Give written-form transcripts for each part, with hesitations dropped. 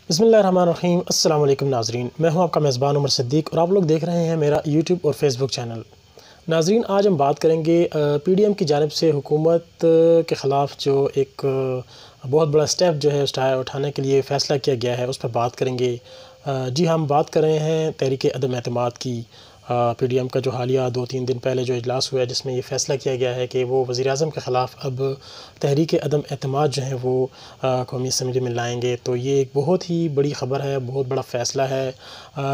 بسم اللہ الرحمن الرحیم۔ السلام علیکم ناظرین، میں ہوں آپ کا میزبان عمر صدیق اور آپ لوگ دیکھ رہے ہیں میرا یوٹیوب اور فیس بک چینل۔ ناظرین، آج ہم بات کریں گے پی ڈی ایم کی جانب سے حکومت کے خلاف جو ایک بہت بڑا سٹیپ جو ہے اٹھانے کے لیے فیصلہ کیا گیا ہے، اس پر بات کریں گے۔ جی ہم بات کر رہے ہیں تحریک عدم اعتماد کی۔ پی ڈی ایم کا جو حالیہ 2-3 دن پہلے جو اجلاس ہوا ہے، جس میں یہ فیصلہ کیا گیا ہے کہ وہ وزیر اعظم کے خلاف اب تحریک عدم اعتماد جو ہے وہ قومی اسمبلی میں لائیں گے۔ تو یہ ایک بہت ہی بڑی خبر ہے، بہت بڑا فیصلہ ہے۔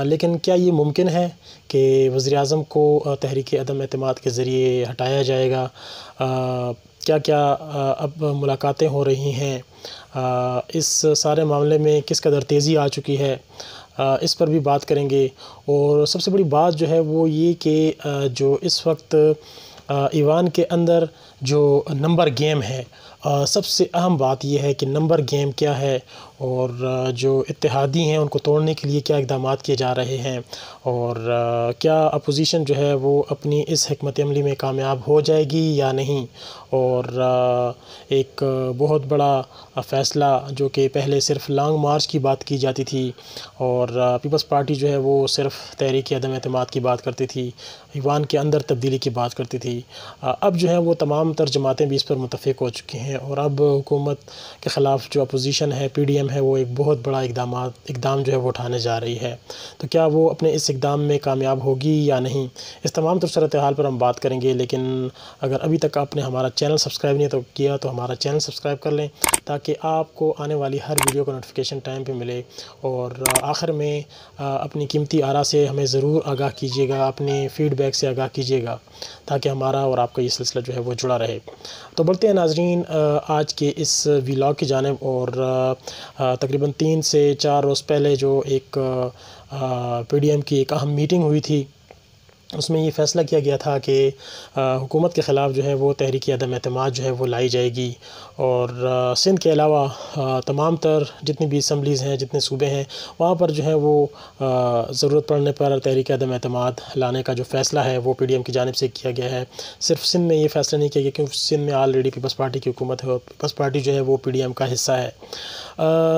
لیکن کیا یہ ممکن ہے کہ وزیر اعظم کو تحریک عدم اعتماد کے ذریعے ہٹایا جائے گا؟ کیا اب ملاقاتیں ہو رہی ہیں؟ اس سارے معاملے میں کس قدر تیزی آ چکی ہے، اس پر بھی بات کریں گے۔ اور سب سے بڑی بات جو ہے وہ یہ کہ جو اس وقت ایوان کے اندر جو نمبر گیم ہے، سب سے اہم بات یہ ہے کہ نمبر گیم کیا ہے اور جو اتحادی ہیں ان کو توڑنے کے لیے کیا اقدامات کیے جا رہے ہیں، اور کیا اپوزیشن جو ہے وہ اپنی اس حکمت عملی میں کامیاب ہو جائے گی یا نہیں۔ اور ایک بہت بڑا فیصلہ جو کہ پہلے صرف لانگ مارچ کی بات کی جاتی تھی اور پیپلز پارٹی جو ہے وہ صرف تحریک عدم اعتماد کی بات کرتی تھی، ایوان کے اندر تبدیلی کی بات کرتی تھی، اب جو ہے وہ تمام تر جماعتیں بھی اس پر متفق ہو چکی ہیں اور اب حکومت کے خلاف جو اپوزیشن ہے، پی ڈی ایم ہے، وہ ایک بہت بڑا اقدام جو ہے وہ اٹھانے جا رہی ہے۔ تو کیا وہ اپنے اس اقدام میں کامیاب ہوگی یا نہیں، اس تمام تر صورتحال پر ہم بات کریں گے۔ لیکن اگر ابھی تک آپ نے ہمارا چینل سبسکرائب نہیں کیا تو ہمارا چینل سبسکرائب کر لیں تاکہ آپ کو آنے والی ہر ویڈیو کا نوٹیفیکیشن ٹائم پہ ملے۔ اور آخر میں اپنی قیمتی آراء سے ہمیں ضرور آگاہ کیجیے گا، اپنے فیڈ بیک سے آگاہ کیجیے گا تاکہ ہمارا اور آپ کا یہ سلسلہ جو ہے وہ جڑا رہے۔ تو بڑھتے ہیں ناظرین آج کے اس ویلاگ کی جانب۔ اور تقریباً 3 سے 4 روز پہلے جو ایک پی ڈی ایم کی ایک اہم میٹنگ ہوئی تھی، اس میں یہ فیصلہ کیا گیا تھا کہ حکومت کے خلاف جو ہے وہ تحریک عدم اعتماد جو ہے وہ لائی جائے گی، اور سندھ کے علاوہ تمام تر جتنی بھی اسمبلیز ہیں، جتنے صوبے ہیں، وہاں پر جو ہے وہ ضرورت پڑنے پر تحریک عدم اعتماد لانے کا جو فیصلہ ہے وہ پی ڈی ایم کی جانب سے کیا گیا ہے۔ صرف سندھ میں یہ فیصلہ نہیں کیا گیا کیونکہ سندھ میں آلریڈی پیپلز پارٹی کی حکومت ہے اور پیپلز پارٹی جو ہے وہ پی ڈی ایم کا حصہ ہے۔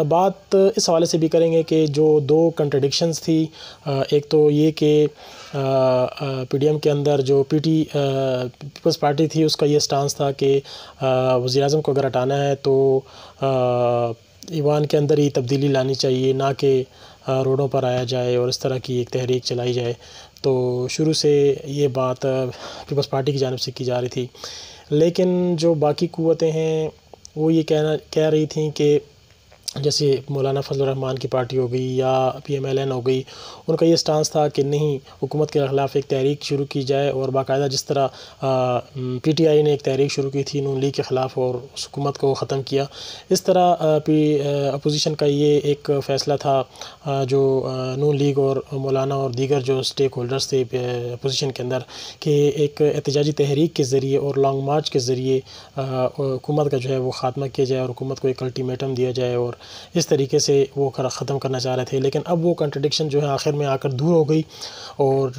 بات اس حوالے سے بھی کریں گے کہ جو 2 کنٹرڈکشنز تھی، ایک تو یہ کہ پی ڈی ایم کے اندر جو پیپلز پارٹی تھی، اس کا یہ سٹانس تھا کہ وزیر اعظم کو اگر ہٹانا ہے تو ایوان کے اندر ہی تبدیلی لانی چاہیے، نہ کہ روڈوں پر آیا جائے اور اس طرح کی ایک تحریک چلائی جائے۔ تو شروع سے یہ بات پیپلز پارٹی کی جانب سے کی جا رہی تھی، لیکن جو باقی قوتیں ہیں وہ یہ کہہ رہی تھیں کہ جیسے مولانا فضل الرحمان کی پارٹی ہو گئی یا پی ایم ایل این ہو گئی، ان کا یہ سٹانس تھا کہ نہیں، حکومت کے خلاف ایک تحریک شروع کی جائے، اور باقاعدہ جس طرح پی ٹی آئی نے ایک تحریک شروع کی تھی نون لیگ کے خلاف اور اس حکومت کو ختم کیا، اس طرح اپوزیشن کا یہ ایک فیصلہ تھا، جو نون لیگ اور مولانا اور دیگر جو اسٹیک ہولڈرز تھے اپوزیشن کے اندر، کہ ایک احتجاجی تحریک کے ذریعے اور لانگ مارچ کے ذریعے حکومت کا جو ہے وہ خاتمہ کیا جائے اور حکومت کو ایک الٹیمیٹم دیا جائے، اور اس طریقے سے وہ ختم کرنا چاہ رہے تھے۔ لیکن اب وہ کنٹرڈکشن جو ہے آخر میں آ کر دور ہو گئی اور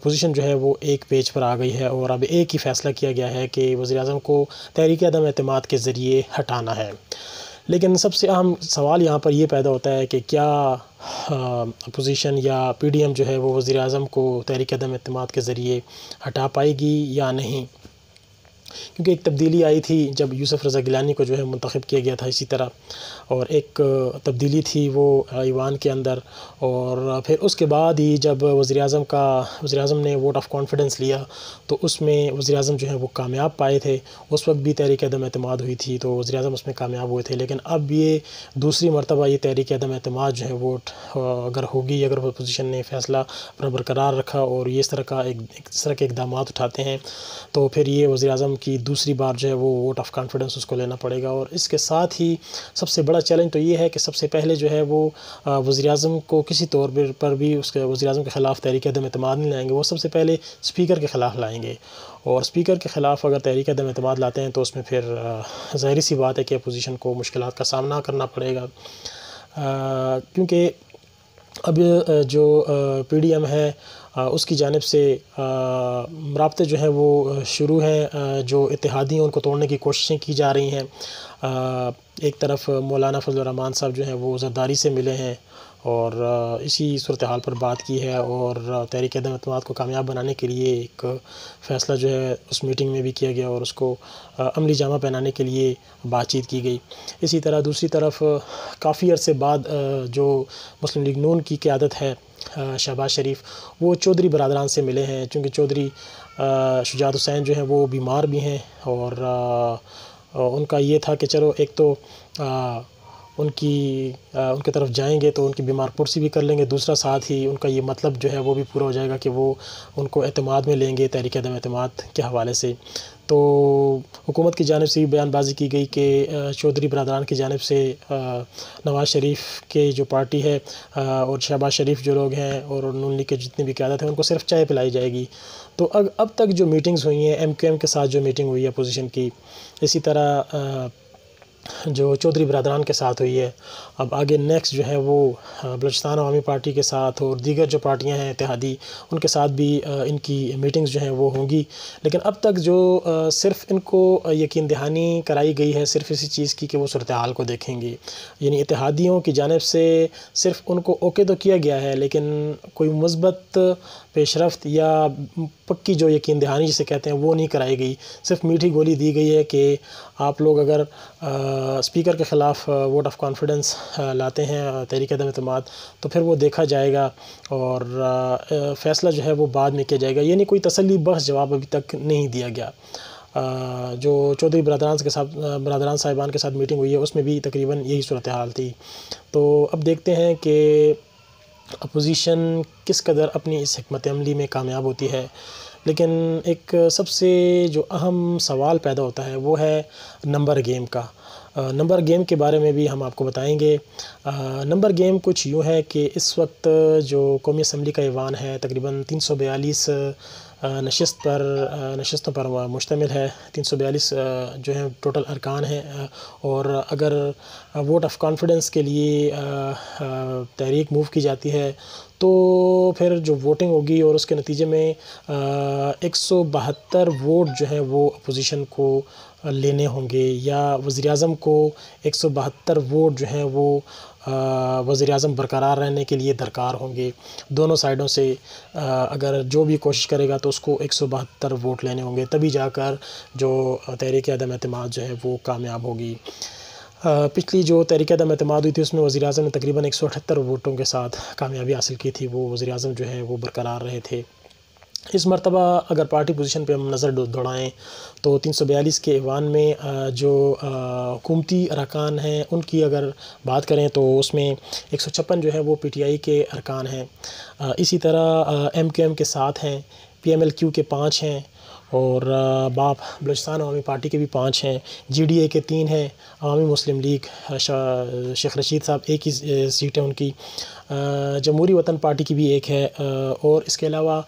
پوزیشن جو ہے وہ ایک پیج پر آ گئی ہے، اور اب ایک ہی فیصلہ کیا گیا ہے کہ وزیر اعظم کو تحریک عدم اعتماد کے ذریعے ہٹانا ہے۔ لیکن سب سے اہم سوال یہاں پر یہ پیدا ہوتا ہے کہ کیا اپوزیشن یا پی ڈی ایم جو ہے وہ وزیر اعظم کو تحریک عدم اعتماد کے ذریعے ہٹا پائے گی یا نہیں، کیونکہ ایک تبدیلی آئی تھی جب یوسف رضا گیلانی کو جو ہے منتخب کیا گیا تھا اسی طرح، اور ایک تبدیلی تھی وہ ایوان کے اندر، اور پھر اس کے بعد ہی جب وزیر اعظم نے ووٹ آف کانفیڈنس لیا تو اس میں وزیر اعظم جو ہے وہ کامیاب پائے تھے۔ اس وقت بھی تحریک عدم اعتماد ہوئی تھی تو وزیر اعظم اس میں کامیاب ہوئے تھے، لیکن اب یہ دوسری مرتبہ یہ تحریک عدم اعتماد جو ہے وہ اگر ہوگی، اگر اپوزیشن نے فیصلہ اپنا برقرار رکھا اور یہ اس طرح کے اقدامات اٹھاتے ہیں، تو پھر یہ وزیر اعظم کی دوسری بار جو ہے وہ ووٹ آف کانفیڈنس اس کو لینا پڑے گا۔ اور اس کے ساتھ ہی سب سے بڑا چیلنج تو یہ ہے کہ سب سے پہلے جو ہے وہ وزیر اعظم کو کسی طور پر بھی اس کے وزیر اعظم کے خلاف تحریک عدم اعتماد نہیں لائیں گے، وہ سب سے پہلے اسپیکر کے خلاف لائیں گے، اور اسپیکر کے خلاف اگر تحریک عدم اعتماد لاتے ہیں تو اس میں پھر ظاہری سی بات ہے کہ اپوزیشن کو مشکلات کا سامنا کرنا پڑے گا، کیونکہ اب جو پی ڈی ایم ہے اس کی جانب سے رابطے جو ہیں وہ شروع ہیں، جو اتحادی ہیں ان کو توڑنے کی کوششیں کی جا رہی ہیں۔ ایک طرف مولانا فضل الرحمان صاحب جو ہیں وہ زرداری سے ملے ہیں اور اسی صورتحال پر بات کی ہے، اور تحریک عدم اعتماد کو کامیاب بنانے کے لیے ایک فیصلہ جو ہے اس میٹنگ میں بھی کیا گیا اور اس کو عملی جامہ پہنانے کے لیے بات چیت کی گئی۔ اسی طرح دوسری طرف کافی عرصے بعد جو مسلم لیگ نون کی قیادت ہے، شہباز شریف، وہ چودھری برادران سے ملے ہیں، چونکہ چودھری شجاعت حسین جو ہیں وہ بیمار بھی ہیں، اور ان کا یہ تھا کہ چلو ایک تو ان کی طرف جائیں گے تو ان کی بیمار پرسی بھی کر لیں گے، دوسرا ساتھ ہی ان کا یہ مطلب جو ہے وہ بھی پورا ہو جائے گا کہ وہ ان کو اعتماد میں لیں گے تحریک عدم اعتماد کے حوالے سے۔ تو حکومت کی جانب سے یہ بیان بازی کی گئی کہ چودھری برادران کی جانب سے نواز شریف کے جو پارٹی ہے اور شہباز شریف جو لوگ ہیں اور نون لیگ کے جتنی بھی قیادت ہیں ان کو صرف چائے پلائی جائے گی۔ تو اب تک جو میٹنگز ہوئی ہیں MQM کے ساتھ جو میٹنگ ہوئی ہے اپوزیشن کی، اسی طرح جو چودھری برادران کے ساتھ ہوئی ہے، اب آگے نیکسٹ جو ہے وہ بلوچستان عوامی پارٹی کے ساتھ اور دیگر جو پارٹیاں ہیں اتحادی، ان کے ساتھ بھی ان کی میٹنگز جو ہیں وہ ہوں گی۔ لیکن اب تک جو صرف ان کو یقین دہانی کرائی گئی ہے صرف اسی چیز کی کہ وہ صورتحال کو دیکھیں گے، یعنی اتحادیوں کی جانب سے صرف ان کو اوکے تو کیا گیا ہے لیکن کوئی مثبت پیش رفت یا پکی جو یقین دہانی جسے کہتے ہیں وہ نہیں کرائی گئی، صرف میٹھی گولی دی گئی ہے کہ آپ لوگ اگر اسپیکر کے خلاف ووٹ آف کانفیڈنس لاتے ہیں تحریک عدم اعتماد تو پھر وہ دیکھا جائے گا اور فیصلہ جو ہے وہ بعد میں کیا جائے گا، یعنی کوئی تسلی بخش جواب ابھی تک نہیں دیا گیا۔ جو چودھری برادران صاحبان کے ساتھ میٹنگ ہوئی ہے اس میں بھی تقریباً یہی صورتحال تھی۔ تو اب دیکھتے ہیں کہ اپوزیشن کس قدر اپنی اس حکمت عملی میں کامیاب ہوتی ہے، لیکن ایک سب سے جو اہم سوال پیدا ہوتا ہے وہ ہے نمبر گیم کا۔ نمبر گیم کے بارے میں بھی ہم آپ کو بتائیں گے۔ نمبر گیم کچھ یوں ہے کہ اس وقت جو قومی اسمبلی کا ایوان ہے تقریباً 342 نشستوں پر مشتمل ہے، 342 جو ہیں ٹوٹل ارکان ہیں، اور اگر ووٹ آف کانفیڈنس کے لیے تحریک موو کی جاتی ہے تو پھر جو ووٹنگ ہوگی اور اس کے نتیجے میں 172 ووٹ جو ہیں وہ اپوزیشن کو لینے ہوں گے، یا وزیر اعظم کو 172 ووٹ جو ہیں وہ وزیر اعظم برقرار رہنے کے لیے درکار ہوں گے۔ دونوں سائیڈوں سے اگر جو بھی کوشش کرے گا تو اس کو 172 ووٹ لینے ہوں گے، تبھی جا کر جو تحریک عدم اعتماد جو ہے وہ کامیاب ہوگی۔ پچھلی جو تحریک عدم اعتماد ہوئی تھی اس میں وزیر اعظم نے تقریباً 178 ووٹوں کے ساتھ کامیابی حاصل کی تھی، وہ وزیر اعظم جو ہے وہ برقرار رہے تھے۔ اس مرتبہ اگر پارٹی پوزیشن پہ ہم نظر دوڑائیں تو 342 کے ایوان میں جو حکومتی ارکان ہیں ان کی اگر بات کریں تو اس میں 156 جو ہے وہ PTI کے ارکان ہیں، اسی طرح MQM کے 7 ہیں، PMLQ کے 5 ہیں، اور باپ بلوچستان عوامی پارٹی کے بھی 5 ہیں، GDA کے 3 ہیں، عوامی مسلم لیگ شیخ رشید صاحب ایک ہی سیٹ ہے ان کی، جمہوری وطن پارٹی کی بھی ایک ہے، اور اس کے علاوہ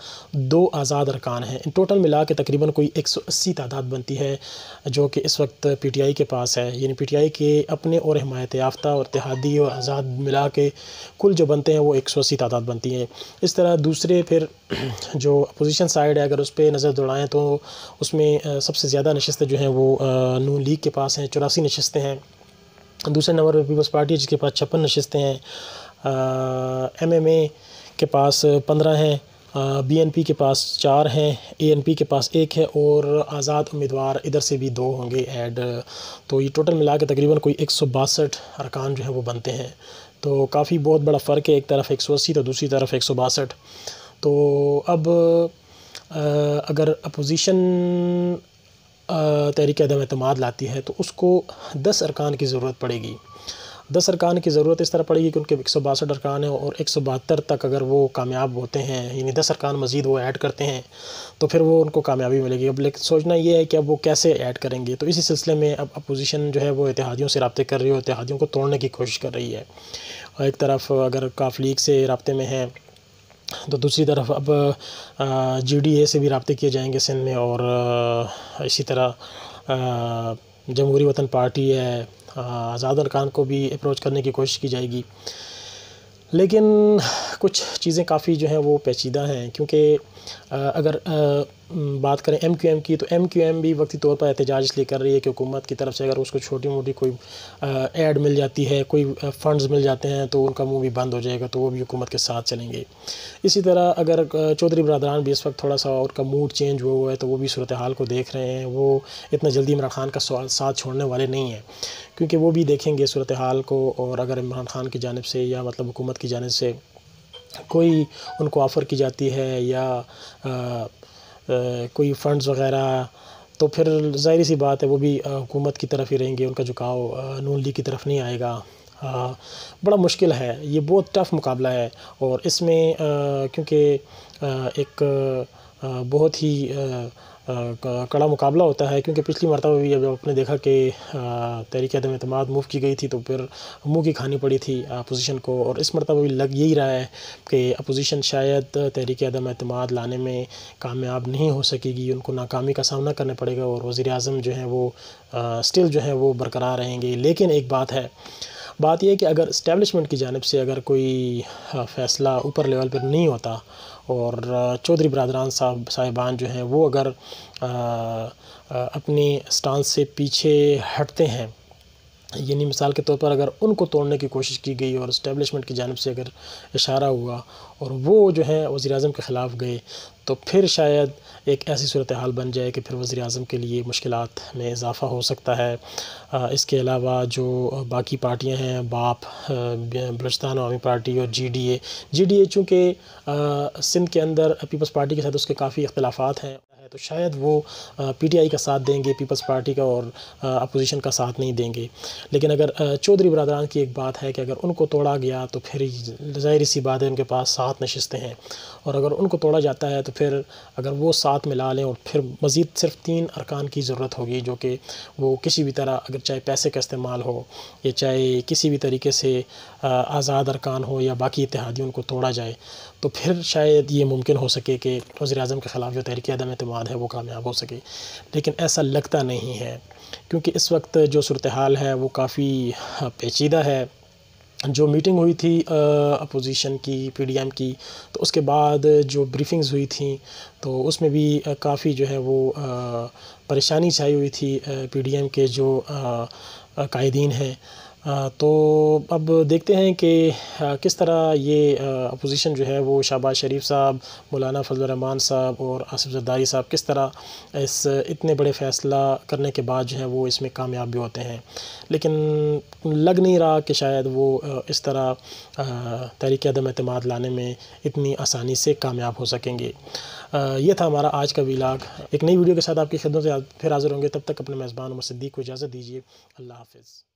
2 آزاد ارکان ہیں۔ ان ٹوٹل ملا کے تقریباً کوئی 180 تعداد بنتی ہے جو کہ اس وقت PTI کے پاس ہے، یعنی PTI کے اپنے اور حمایت یافتہ اور اتحادی اور آزاد ملا کے کل جو بنتے ہیں وہ 180 تعداد بنتی ہیں۔ اس طرح دوسرے پھر جو اپوزیشن سائیڈ ہے اگر اس پہ نظر دوڑائیں تو اس میں سب سے زیادہ نشستیں جو ہیں وہ نون لیگ کے پاس ہیں، 84 نشستیں ہیں۔ دوسرے نمبر پہ پیپلز پارٹی ہے جس کے پاس 56 نشستیں ہیں، MMA کے پاس 15 ہیں، BNP کے پاس 4 ہیں، ANP کے پاس 1 ہے، اور آزاد امیدوار ادھر سے بھی 2 ہوں گے ایڈ، تو یہ ٹوٹل ملا کے تقریباً کوئی 162 ارکان جو ہیں وہ بنتے ہیں۔ تو کافی بہت بڑا فرق ہے، ایک طرف 180 تو دوسری طرف 162۔ تو اب اگر اپوزیشن تحریک عدم اعتماد لاتی ہے تو اس کو 10 ارکان کی ضرورت پڑے گی۔ 10 ارکان کی ضرورت اس طرح پڑے گی کہ ان کے 162 ارکان ہیں اور 172 تک اگر وہ کامیاب ہوتے ہیں، یعنی 10 ارکان مزید وہ ایڈ کرتے ہیں تو پھر وہ ان کو کامیابی ملے گی۔ اب لیکن سوچنا یہ ہے کہ اب وہ کیسے ایڈ کریں گے، تو اسی سلسلے میں اب اپوزیشن جو ہے وہ اتحادیوں سے رابطے کر رہی ہے، اتحادیوں کو توڑنے کی کوشش کر رہی ہے، اور ایک طرف اگر کاف لیگ سے رابطے میں ہے تو دوسری طرف اب GDA سے بھی رابطے کیے جائیں گے سندھ میں، اور اسی طرح جمہوری وطن پارٹی ہے، آزاد ارکان کو بھی اپروچ کرنے کی کوشش کی جائے گی۔ لیکن کچھ چیزیں کافی جو ہیں وہ پیچیدہ ہیں، کیونکہ اگر بات کریں ایم کیو ایم کی، تو ایم کیو ایم بھی وقتی طور پر احتجاج اس لیے کر رہی ہے کہ حکومت کی طرف سے اگر اس کو چھوٹی موٹی کوئی ایڈ مل جاتی ہے، کوئی فنڈز مل جاتے ہیں، تو ان کا منہ بھی بند ہو جائے گا، تو وہ بھی حکومت کے ساتھ چلیں گے۔ اسی طرح اگر چودھری برادران بھی اس وقت تھوڑا سا ان کا موڈ چینج ہوا ہے، تو وہ بھی صورتحال کو دیکھ رہے ہیں، وہ اتنا جلدی عمران خان کا ساتھ چھوڑنے والے نہیں ہیں، کیونکہ وہ بھی دیکھیں گے صورتحال کو، اور اگر عمران خان کی جانب سے یا مطلب حکومت کی جانب سے کوئی ان کو آفر کی جاتی ہے یا کوئی فنڈز وغیرہ، تو پھر ظاہری سی بات ہے وہ بھی حکومت کی طرف ہی رہیں گے، ان کا جھکاؤ نون لیگ کی طرف نہیں آئے گا۔ بڑا مشکل ہے، یہ بہت ٹف مقابلہ ہے، اور اس میں کیونکہ ایک بہت ہی کڑا مقابلہ ہوتا ہے، کیونکہ پچھلی مرتبہ بھی اب آپ نے دیکھا کہ تحریک عدم اعتماد موو کی گئی تھی، تو پھر منہ کی کھانی پڑی تھی اپوزیشن کو، اور اس مرتبہ بھی لگ یہی رہا ہے کہ اپوزیشن شاید تحریک عدم اعتماد لانے میں کامیاب نہیں ہو سکے گی، ان کو ناکامی کا سامنا کرنا پڑے گا، اور وزیر اعظم جو ہیں وہ سٹل جو ہیں وہ برقرار رہیں گے۔ لیکن ایک بات ہے، بات یہ ہے کہ اگر اسٹیبلشمنٹ کی جانب سے اگر کوئی فیصلہ اوپر لیول پر نہیں ہوتا، اور چودھری برادران صاحبان جو ہیں وہ اگر اپنی سٹانس سے پیچھے ہٹتے ہیں، یعنی مثال کے طور پر اگر ان کو توڑنے کی کوشش کی گئی اور اسٹیبلشمنٹ کی جانب سے اگر اشارہ ہوا اور وہ جو ہے وزیر اعظم کے خلاف گئے، تو پھر شاید ایک ایسی صورتحال بن جائے کہ پھر وزیر اعظم کے لیے مشکلات میں اضافہ ہو سکتا ہے۔ اس کے علاوہ جو باقی پارٹیاں ہیں، باپ، بلوچستان عوامی پارٹی اور جی ڈی اے چونکہ سندھ کے اندر پیپلز پارٹی کے ساتھ اس کے کافی اختلافات ہیں، تو شاید وہ پی ٹی آئی کا ساتھ دیں گے پیپلز پارٹی کا، اور اپوزیشن کا ساتھ نہیں دیں گے۔ لیکن اگر چودھری برادران کی ایک بات ہے کہ اگر ان کو توڑا گیا تو پھر ظاہری سی بات ہے ان کے پاس 7 نشستیں ہیں، اور اگر ان کو توڑا جاتا ہے تو پھر اگر وہ 7 ملا لیں، اور پھر مزید صرف 3 ارکان کی ضرورت ہوگی، جو کہ وہ کسی بھی طرح اگر چاہے پیسے کا استعمال ہو یا چاہے کسی بھی طریقے سے آزاد ارکان ہو یا باقی اتحادیوں کو توڑا جائے، تو پھر شاید یہ ممکن ہو سکے کہ وزیر اعظم کے خلاف جو تحریک عدم اعتماد ہے وہ کامیاب ہو سکے۔ لیکن ایسا لگتا نہیں ہے، کیونکہ اس وقت جو صورتحال ہے وہ کافی پیچیدہ ہے۔ جو میٹنگ ہوئی تھی اپوزیشن کی، پی ڈی ایم کی، تو اس کے بعد جو بریفنگز ہوئی تھیں تو اس میں بھی کافی جو ہے وہ پریشانی چھائی ہوئی تھی پی ڈی ایم کے جو قائدین ہیں۔ تو اب دیکھتے ہیں کہ کس طرح یہ اپوزیشن جو ہے وہ شہباز شریف صاحب، مولانا فضل الرحمان صاحب اور آصف زرداری صاحب کس طرح اس اتنے بڑے فیصلہ کرنے کے بعد جو ہے وہ اس میں کامیاب بھی ہوتے ہیں۔ لیکن لگ نہیں رہا کہ شاید وہ اس طرح تحریک عدم اعتماد لانے میں اتنی آسانی سے کامیاب ہو سکیں گے۔ یہ تھا ہمارا آج کا ویلاگ۔ ایک نئی ویڈیو کے ساتھ آپ کی خدمت سے پھر حاضر ہوں گے، تب تک اپنے میزبان عمر صدیق کو اجازت دیجیے۔ اللہ حافظ۔